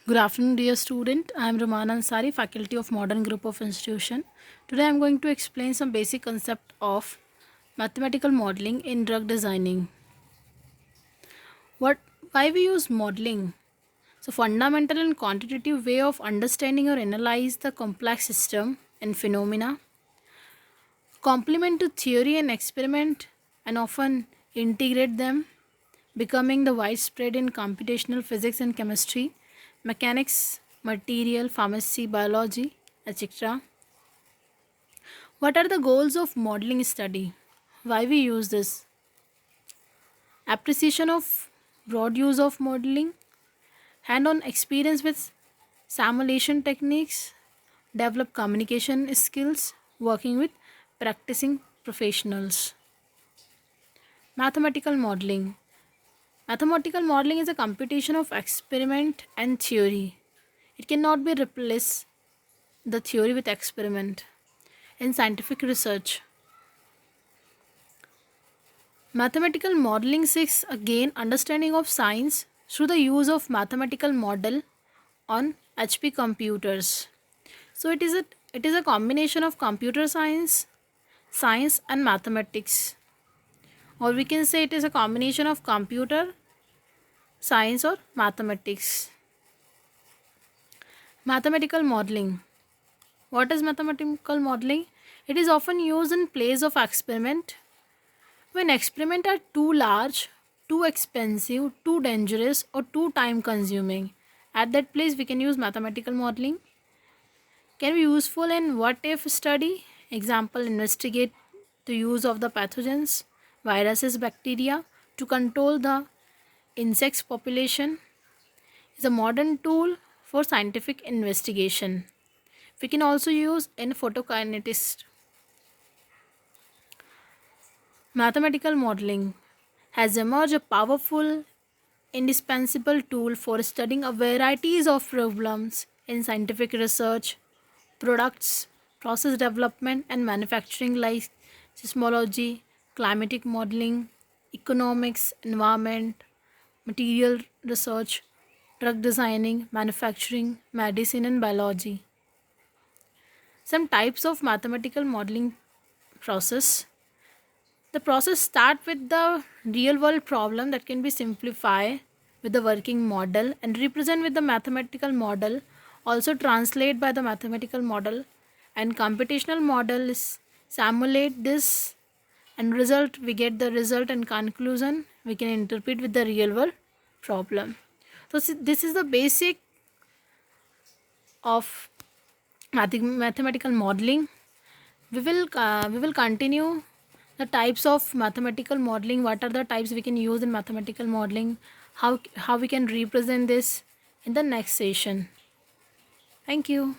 Good afternoon, dear student. I am Ruman Ansari, Faculty of Modern Group of Institution. Today I am going to explain some basic concept of mathematical modeling in drug designing. Why we use modeling? So, fundamental and quantitative way of understanding or analyze the complex system and phenomena. Complement to theory and experiment, and often integrate them, becoming the widespread in computational physics and chemistry, mechanics, material, pharmacy, biology, etc. What are the goals of modeling study? Why we use this? Appreciation of broad use of modeling, hand-on experience with simulation techniques, develop communication skills, working with practicing professionals. Mathematical modeling. Mathematical modeling is a computation of experiment and theory. It cannot be replaced the theory with experiment. In scientific research, mathematical modeling seeks again understanding of science through the use of mathematical model on HP computers. So it is a combination of computer science and mathematics, or we can say it is a combination of computer science or mathematics. Mathematical modeling. What is mathematical modeling? It is often used in place of experiment. When experiments are too large, too expensive, too dangerous, or too time consuming, at that place we can use mathematical modeling. Can be useful in what if study. Example, investigate the use of the pathogens, viruses, bacteria to control the insects population. Is a modern tool for scientific investigation. We can also use in photokinetics. Mathematical modeling has emerged a powerful, indispensable tool for studying a varieties of problems in scientific research, products, process development and manufacturing like seismology, climatic modeling, economics, environment, material research, drug designing, manufacturing, medicine and biology. Some types of mathematical modeling process. The process start with the real world problem that can be simplified with the working model and represent with the mathematical model, also translate by the mathematical model, and computational model is simulate this, and result we get the result and conclusion we can interpret with the real world problem. So this is the basic of mathematical modeling. We will continue the types of mathematical modeling. What are the types we can use in mathematical modeling? How we can represent this in the next session. Thank you.